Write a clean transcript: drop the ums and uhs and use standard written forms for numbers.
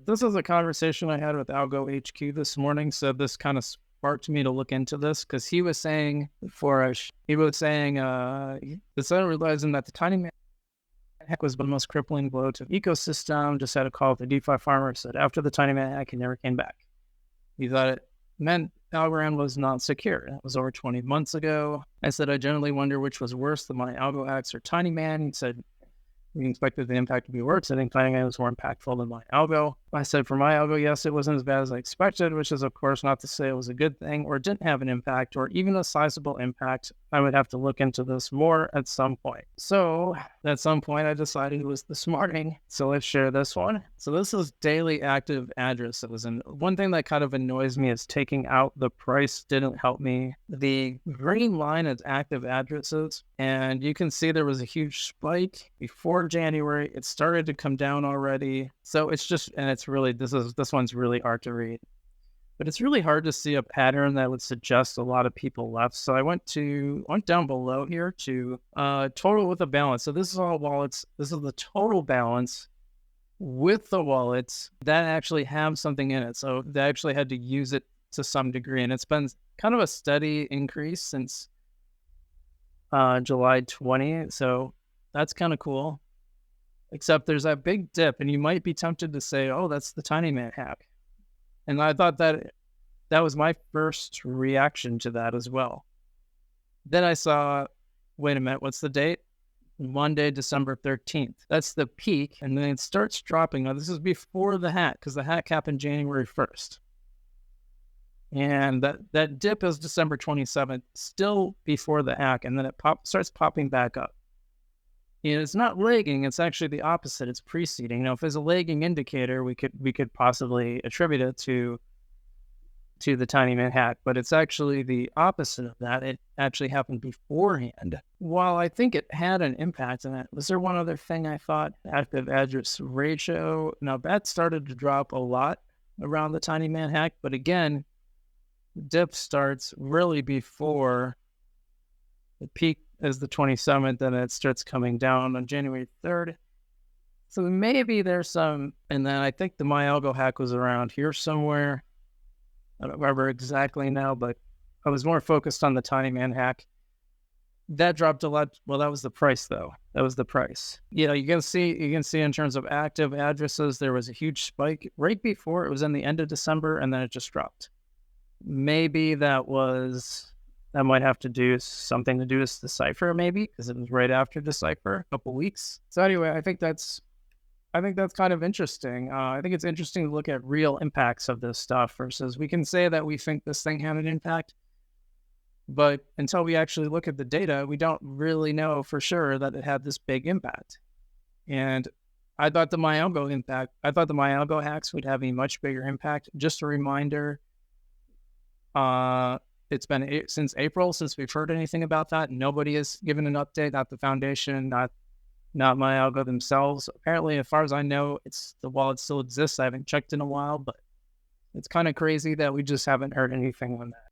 this is a conversation I had with Algo HQ this morning. So this kind of sparked me to look into this because he was saying instead of realizing that the Tinyman hack was the most crippling blow to the ecosystem, just had a call with the DeFi farmer, said after the Tinyman hack, he never came back. He thought it meant Algorand was not secure. That was over 20 months ago. I said, I generally wonder which was worse, the MyAlgo hacks or Tinyman. He said, we expected the impact to be worse. I think Tinyman was more impactful than MyAlgo. I said, for MyAlgo, yes, it wasn't as bad as I expected, which is, of course, not to say it was a good thing or didn't have an impact or even a sizable impact. I would have to look into this more at some point. So at some point, I decided it was this morning. So let's share this one. So this is daily active addresses. And one thing that kind of annoys me is taking out the price didn't help me. The green line is active addresses. And you can see there was a huge spike before January. It started to come down already. So it's just, and it's really, this one's really hard to read. But it's really hard to see a pattern that would suggest a lot of people left. So I went down below here to total with a balance. So this is all wallets. This is the total balance with the wallets that actually have something in it. So they actually had to use it to some degree. And it's been kind of a steady increase since July 20th. So that's kind of cool. Except there's that big dip, and you might be tempted to say, oh, that's the Tinyman hack. And I thought that was my first reaction to that as well. Then I saw, wait a minute, what's the date? Monday, December 13th. That's the peak, and then it starts dropping. Now, this is before the hack, because the hack happened January 1st. And that dip is December 27th, still before the hack, and then it starts popping back up. And it's not lagging, it's actually the opposite. It's preceding. If there's a lagging indicator, we could possibly attribute it to the Tinyman hack, but it's actually the opposite of that. It actually happened beforehand. While I think it had an impact on it, was there one other thing I thought? Active address ratio. Now that started to drop a lot around the Tinyman hack, but again, the dip starts really before the peak is the 27th, and it starts coming down on January 3rd. So maybe there's some, and then I think the MyAlgo hack was around here somewhere. I don't remember exactly now, but I was more focused on the Tinyman hack. That dropped a lot. Well, that was the price, though. That was the price. You can see in terms of active addresses, there was a huge spike right before. It was in the end of December, and then it just dropped. Maybe that might have to do something to do with Decipher, maybe, because it was right after Decipher, a couple weeks. So anyway, I think that's kind of interesting. I think it's interesting to look at real impacts of this stuff versus we can say that we think this thing had an impact, but until we actually look at the data, we don't really know for sure that it had this big impact. And I thought the MyAlgo hacks would have a much bigger impact. Just a reminder, it's been since April since we've heard anything about that. Nobody has given an update, not the foundation, not MyAlgo themselves. Apparently, as far as I know, the wallet still exists. I haven't checked in a while, but it's kind of crazy that we just haven't heard anything on that.